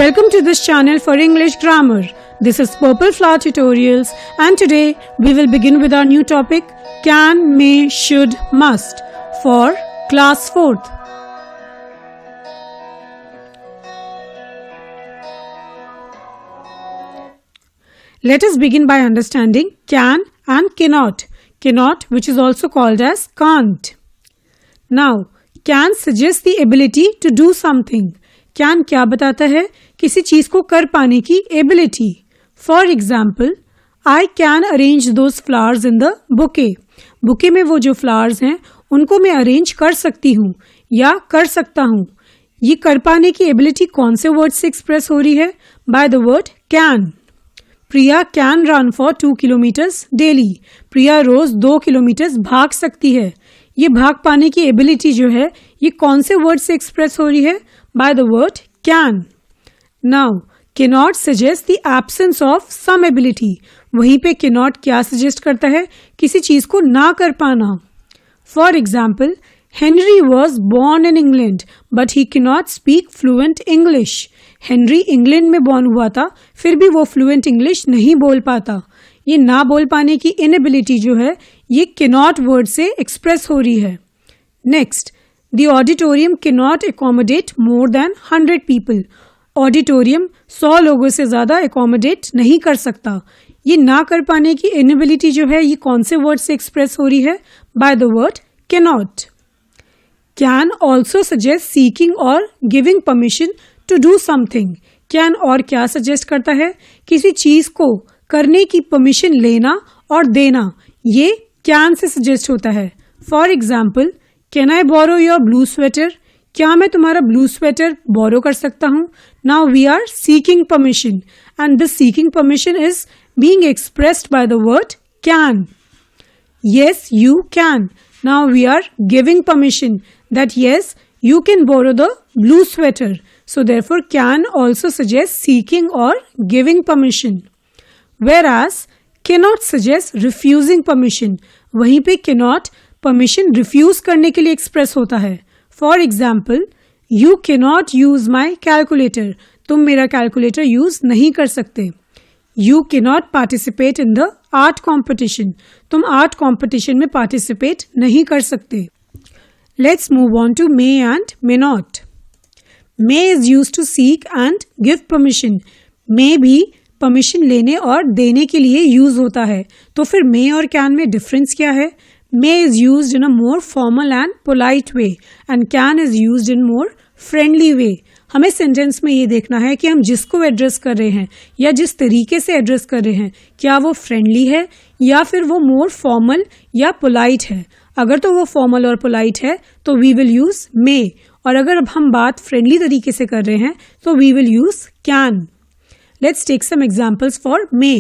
Welcome to this channel for English Grammar. This is Purple Flower Tutorials and today we will begin with our new topic can, may, should, must for class 4th. Let us begin by understanding can and cannot. Cannot, which is also called as can't. Now, can suggests the ability to do something. Can क्या बताता है? किसी चीज को कर पाने की ability. For example, I can arrange those flowers in the bouquet. Bouquet में वो जो फ्लावर्स हैं उनको मैं अरेंज कर सकती हूँ या कर सकता हूँ. ये कर पाने की एबिलिटी कौन से वर्ड से एक्सप्रेस हो रही है? By the word can. Priya can run for 2 kilometres daily. Priya रोज 2 किलोमीटर भाग सकती है. ये भाग पाने की एबिलिटी जो है ये कौन से वर्ड से एक्सप्रेस हो रही है? By the word can. Now cannot suggests the absence of some ability. वहीं पे cannot क्या सजेस्ट करता है? किसी चीज को ना कर पाना. For example, Henry was born in England but he cannot speak fluent English. Henry England में बॉर्न हुआ था फिर भी वो फ्लुएंट इंग्लिश नहीं बोल पाता. ये ना बोल पाने की इनएबिलिटी जो है ये cannot वर्ड से एक्सप्रेस हो रही है. Next, the auditorium cannot accommodate more than 100 people. Auditorium 100 लोगों से ज्यादा एकोमोडेट नहीं कर सकता. ये ना कर पाने की इनएबिलिटी जो है ये कौन से वर्ड से एक्सप्रेस हो रही है? By the word cannot. Can also suggest seeking और giving permission to do something. Can और क्या सजेस्ट करता है? किसी चीज को करने की परमिशन लेना और देना. ये कैन से सजेस्ट होता है. For example, can I borrow your blue sweater. क्या मैं तुम्हारा ब्लू स्वेटर बोरो कर सकता हूँ? Now we are seeking permission and this seeking permission is being expressed by the word can. Yes, you can. Now we are giving permission that yes, you can borrow the blue sweater. So therefore can also suggests seeking or giving permission. Whereas cannot suggests refusing permission. वहीं पे cannot permission refuse करने के लिए express होता है. For example, you cannot use my calculator. तुम मेरा calculator use नहीं कर सकते. You cannot participate in the art competition. तुम आर्ट कॉम्पिटिशन में पार्टिसिपेट नहीं कर सकते. Let's move on to may and may not. May is used to seek and give permission. May भी परमिशन लेने और देने के लिए यूज होता है. तो फिर may और can में डिफरेंस क्या है? May is used in a more formal and polite way and can is used in more friendly way. हमें सेंटेंस में ये देखना है कि हम जिसको एड्रेस कर रहे हैं या जिस तरीके से एड्रेस कर रहे हैं क्या वो फ्रेंडली है या फिर वो मोर फॉर्मल या पोलाइट है. अगर तो वो फॉर्मल और पोलाइट है तो वी विल यूज मे, और अगर अब हम बात फ्रेंडली तरीके से कर रहे हैं तो we will use can. Let's take some examples for may.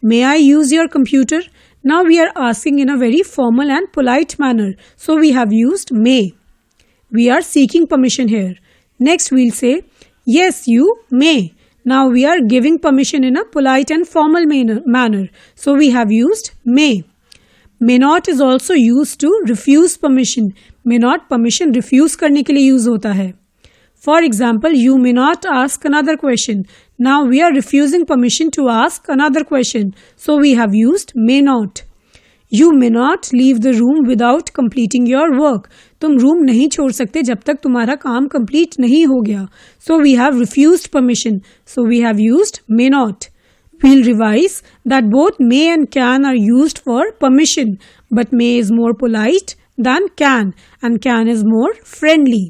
May I use your computer. Now we are asking in a very formal and polite manner. So we have used may. We are seeking permission here. Next we'll say, yes, you may. Now we are giving permission in a polite and formal manner. So we have used may. May not is also used to refuse permission. May not permission refuse करने के लिए use होता है. For example, you may not ask another question. Now we are refusing permission to ask another question. So we have used may not. You may not leave the room without completing your work. तुम room नहीं छोड़ सकते जब तक तुम्हारा काम complete नहीं हो गया. So we have refused permission. So we have used may not. We'll revise that both may and can are used for permission, but may is more polite than can and can is more friendly.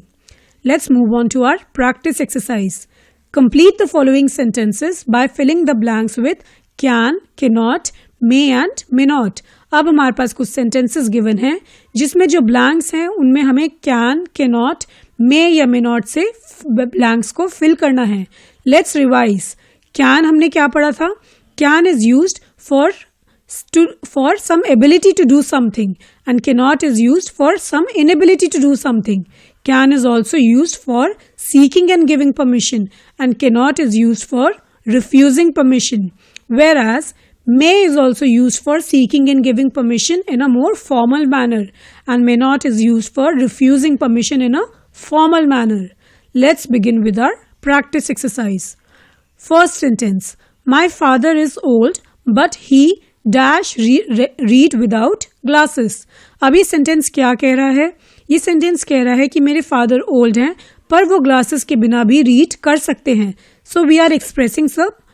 Let's move on to our practice exercise. Complete the following sentences by filling the blanks with can, cannot, may and may not. अब हमारे पास कुछ sentences given हैं जिसमें जो blanks हैं उनमें हमें can, cannot, may या may not से blanks को fill करना है. Let's revise. Can हमने क्या पढ़ा था? Can is used for some ability to do something and cannot is used for some inability to do something. Can is also used for seeking and giving permission and cannot is used for refusing permission. Whereas may is also used for seeking and giving permission in a more formal manner and may not is used for refusing permission in a formal manner. Let's begin with our practice exercise. First sentence, my father is old but he dash read without glasses. अब ये sentence क्या कह रहा है? ये sentence कह रहा है कि मेरे फादर ओल्ड हैं पर वो ग्लासेस के बिना भी रीड कर सकते हैं। So we are expressing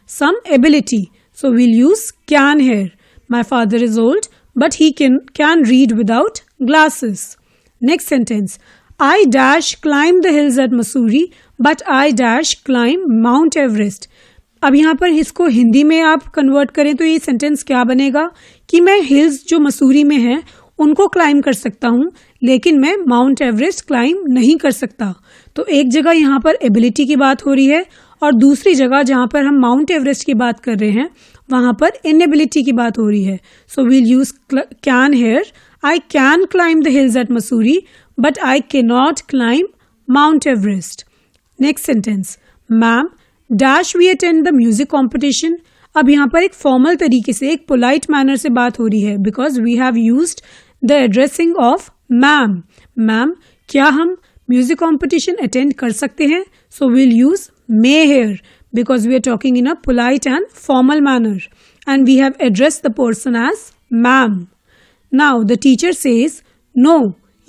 some ability. So we'll use can here. My father is old but he can read without glasses. Next sentence, I dash climb the hills at Mussoorie but I dash climb Mount Everest. अब यहाँ पर इसको हिंदी में आप convert करें तो ये sentence क्या बनेगा कि मैं हिल्स जो मसूरी में हैं उनको क्लाइम कर सकता हूँ लेकिन मैं माउंट एवरेस्ट क्लाइम नहीं कर सकता। तो एक जगह यहाँ पर एबिलिटी की बात हो रही है और दूसरी जगह जहाँ पर हम माउंट एवरेस्ट की बात कर रहे हैं वहाँ पर इनएबिलिटी की बात हो रही है। So we'll use can here. I can climb the hills at Mussoorie but I can not climb Mount Everest. Next sentence, ma'am dash we attend the music competition. अब यहाँ पर एक फॉर्मल तरीके से एक पोलाइट मैनर से बात हो रही है because we have used the addressing of ma'am. Ma'am क्या हम म्यूजिक कॉम्पिटिशन अटेंड कर सकते हैं? So we'll use may here because we are talking in a polite and formal manner and we have addressed the person as ma'am. Now the teacher says, no,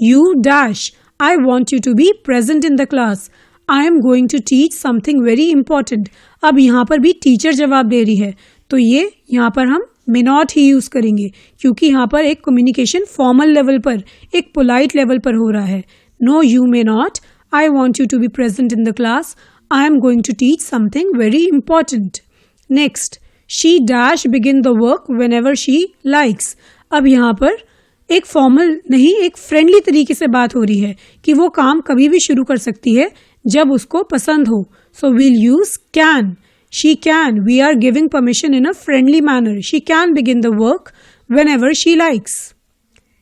you dash. I want you to be present in the class. I am going to teach something very important. अब यहाँ पर भी teacher जवाब दे रही है तो ये यहाँ पर हम may not ही यूज करेंगे क्योंकि यहाँ पर एक कम्युनिकेशन फॉर्मल लेवल पर एक पोलाइट लेवल पर हो रहा है। No, you may not. I want you to be present in the class. I am going to teach something very important. Next, she dash begin the work whenever she likes. अब यहाँ पर एक formal नहीं एक friendly तरीके से बात हो रही है कि वो काम कभी भी शुरू कर सकती है जब उसको पसंद हो। So we'll use can. She can. We are giving permission in a friendly manner. She can begin the work whenever she likes.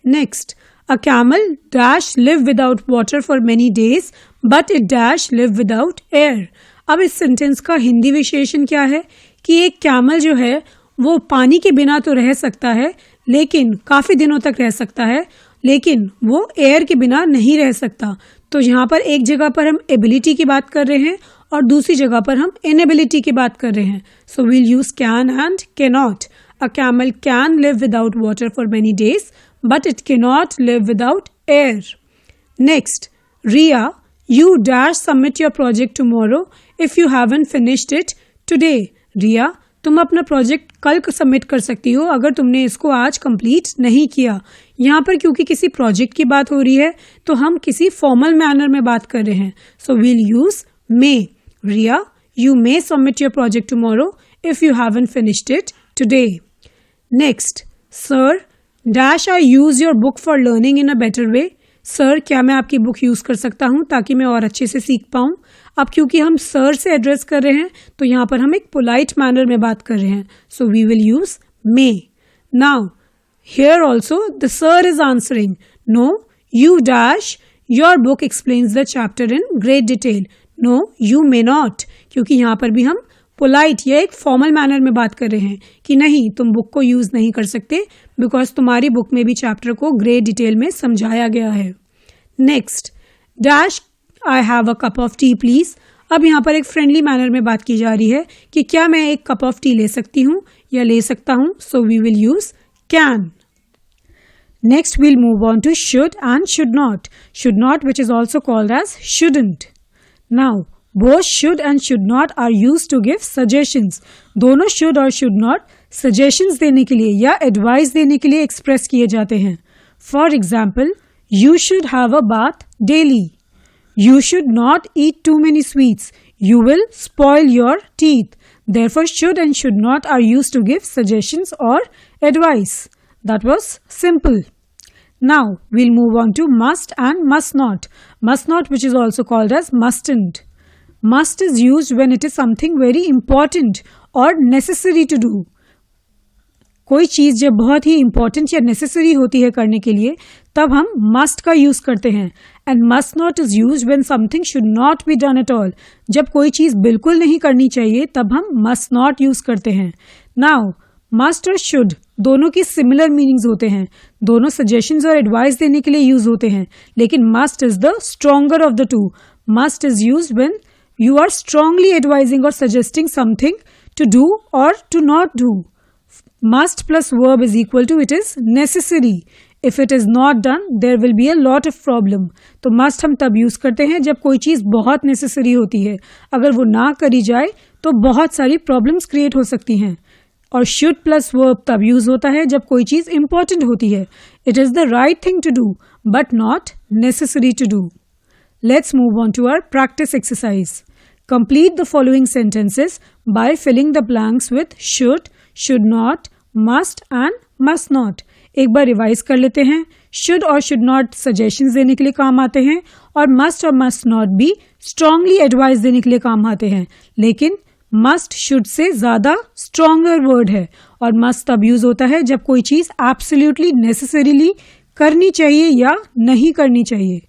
Next, a camel dash live without water for many days but it dash live without air. अब इस sentence का हिंदी विशेषण क्या है कि एक camel जो है वो पानी के बिना तो रह सकता है लेकिन काफ़ी दिनों तक रह सकता है लेकिन वो एयर के बिना नहीं रह सकता। तो यहाँ पर एक जगह पर हम एबिलिटी की बात कर रहे हैं और दूसरी जगह पर हम इनएबिलिटी की बात कर रहे हैं। So we'll use can and cannot. A camel can live without water for many days but it cannot live without air. Next, Ria, you dash submit your project tomorrow if you haven't finished it today. Ria, तुम अपना project कल submit कर सकती हो अगर तुमने इसको आज कंप्लीट नहीं किया। यहाँ पर क्योंकि किसी प्रोजेक्ट की बात हो रही है तो हम किसी फॉर्मल मैनर में बात कर रहे हैं। So we'll use may. Ria, you may submit your project tomorrow if you haven't finished it today. Next, Sir, dash I use your book for learning in a better way. Sir क्या मैं आपकी book use कर सकता हूँ ताकि मैं और अच्छे से सीख पाऊँ? अब क्योंकि हम सर से एड्रेस कर रहे हैं तो यहाँ पर हम एक पोलाइट मैनर में बात कर रहे हैं। So we will use may. Now here also the sir is answering, no you dash your book explains the chapter in great detail. No you may not, क्योंकि यहाँ पर भी हम पोलाइट या एक फॉर्मल मैनर में बात कर रहे हैं कि नहीं तुम बुक को यूज नहीं कर सकते बिकॉज तुम्हारी बुक में भी चैप्टर को ग्रेट डिटेल में समझाया गया है। Next, dash I have a cup of T please. अब यहाँ पर एक फ्रेंडली मैनर में बात की जा रही है कि क्या मैं एक कप ऑफ टी ले सकती हूँ या ले सकता हूँ। So we will use can. Next we'll move on to should and should not. Should not, which is also called as shouldn't. Now, both should and should not are used to give suggestions. दोनों should और should not suggestions देने के लिए या advice देने के लिए express किए जाते हैं. For example, you should have a bath daily. You should not eat too many sweets. You will spoil your teeth. Therefore, should and should not are used to give suggestions or advice. That was simple. Now, we'll move on to must and must not. Must not, which is also called as mustn't. Must is used when it is something very important or necessary to do. कोई चीज़ जब बहुत ही important या necessary होती है करने के लिए तब हम must का use करते हैं. And must not is used when something should not be done at all. जब कोई चीज़ बिल्कुल नहीं करनी चाहिए तब हम must not use करते हैं. Now, must और should दोनों की सिमिलर मीनिंग्स होते हैं. दोनों सजेशंस और एडवाइस देने के लिए यूज होते हैं, लेकिन must is the stronger of the two. must is used when you are strongly advising or suggesting something to do or to not do. Must plus verb is equal to it is necessary. If it is not done, there will be a lot of problem. तो must हम तब use करते हैं जब कोई चीज बहुत necessary होती है. अगर वो ना करी जाए तो बहुत सारी प्रॉब्लम्स क्रिएट हो सकती हैं. और should plus verb तब यूज होता है जब कोई चीज इंपॉर्टेंट होती है. It is the right thing to do, but not necessary to do. Let's move on to our practice exercise. Complete the following sentences by filling the blanks with should, should not, must and must not. एक बार revise कर लेते हैं. should और should not suggestions देने के लिए काम आते हैं और must और must not भी strongly एडवाइस देने के लिए काम आते हैं. लेकिन must should से ज्यादा stronger वर्ड है और must तब यूज होता है जब कोई चीज absolutely necessarily करनी चाहिए या नहीं करनी चाहिए.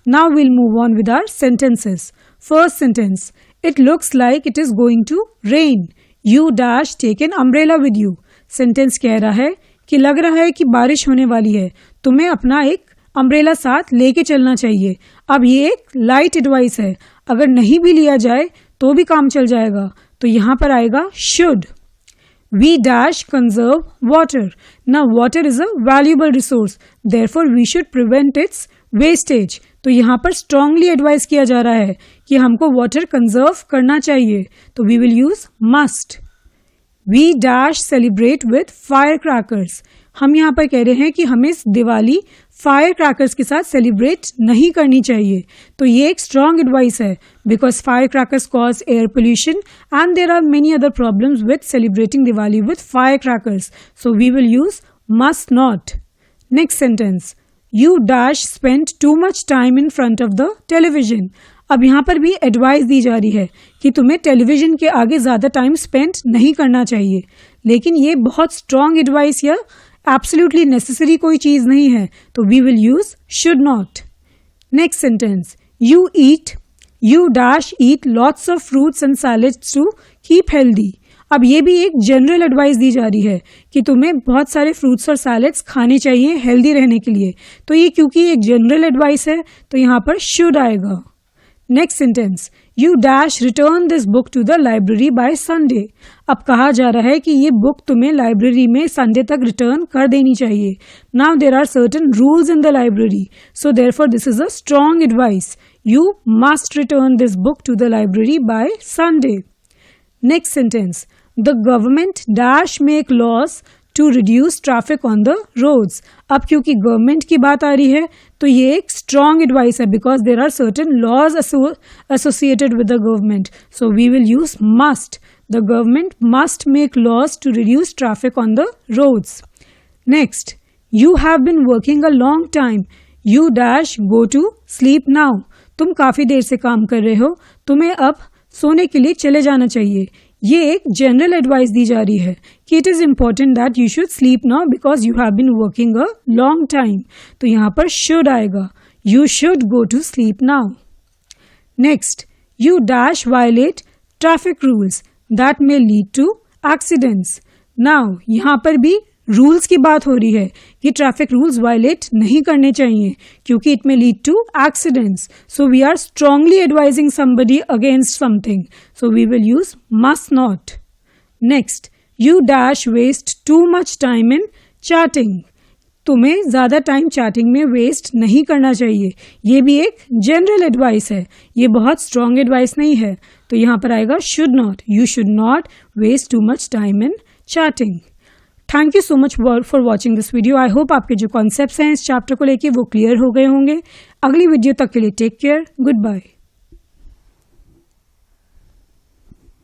Now we'll move on with our sentences. First sentence. It looks like it is going to rain. You dash take an umbrella with you. Sentence कह रहा है कि लग रहा है कि बारिश होने वाली है, तुम्हें अपना एक अम्ब्रेला साथ लेके चलना चाहिए. अब ये एक लाइट एडवाइस है, अगर नहीं भी लिया जाए तो भी काम चल जाएगा. तो यहाँ पर आएगा should. We dash conserve water. Now water is a valuable resource, therefore we should prevent its wastage. तो यहाँ पर strongly एडवाइस किया जा रहा है कि हमको वाटर कंजर्व करना चाहिए. तो we will use must. We dash celebrate with firecrackers. हम यहाँ पर कह रहे हैं कि हमें दिवाली फायर क्रैकर्स के साथ सेलिब्रेट नहीं करनी चाहिए. तो ये एक स्ट्रॉन्ग एडवाइस है because fire crackers cause air pollution and there are many other problems with celebrating Diwali with fire crackers. So we will use must not. Next sentence. You dash spent too much time in front of the television. अब यहाँ पर भी advice दी जा रही है कि तुम्हें television के आगे ज़्यादा टाइम स्पेंड नहीं करना चाहिए. लेकिन ये बहुत स्ट्रॉन्ग एडवाइस या एब्सोल्युटली नेसेसरी कोई चीज़ नहीं है. तो we will use should not. Next sentence. You dash eat lots of fruits and salads to keep healthy. अब ये भी एक जनरल एडवाइस दी जा रही है कि तुम्हें बहुत सारे फ्रूट्स और सैलेड्स खाने चाहिए हेल्दी रहने के लिए. तो ये क्योंकि एक जनरल एडवाइस है तो यहाँ पर शुड आएगा. Next sentence. You dash return this book to the library by Sunday. अब कहा जा रहा है कि ये बुक तुम्हें लाइब्रेरी में संडे तक रिटर्न कर देनी चाहिए. Now there are certain rules in the library, so therefore this is a strong advice. You must return this book to the library by Sunday. Next sentence. The government dash make laws to reduce traffic on the roads. अब क्योंकि government की बात आ रही है तो ये एक strong advice है because there are certain laws associated with the government. So we will use must. The government must make laws to reduce traffic on the roads. Next. You have been working a long time. You dash go to sleep now. तुम काफी देर से काम कर रहे हो, तुम्हें अब सोने के लिए चले जाना चाहिए. ये एक जनरल एडवाइस दी जा रही है कि it is important that you should sleep now because you have been working a long time. तो यहाँ पर शुड आएगा. You should go to sleep now. Next. You dash violate traffic rules that may lead to accidents. Now यहाँ पर भी rules की बात हो रही है कि ट्रैफिक रूल्स वायलेट नहीं करने चाहिए क्योंकि it may lead to accidents. So we are strongly advising somebody against something. So we will use must not. Next. You dash waste too much time in chatting. तुम्हें ज्यादा time chatting में waste नहीं करना चाहिए. ये भी एक general advice है, ये बहुत स्ट्रॉन्ग एडवाइस नहीं है. तो यहाँ पर आएगा should not. You should not waste too much time in chatting. Thank you so much for watching this video. I hope आपके जो कॉन्सेप्ट्स हैं इस चैप्टर को लेके वो क्लियर हो गए होंगे. अगली वीडियो तक के लिए टेक केयर. Good bye.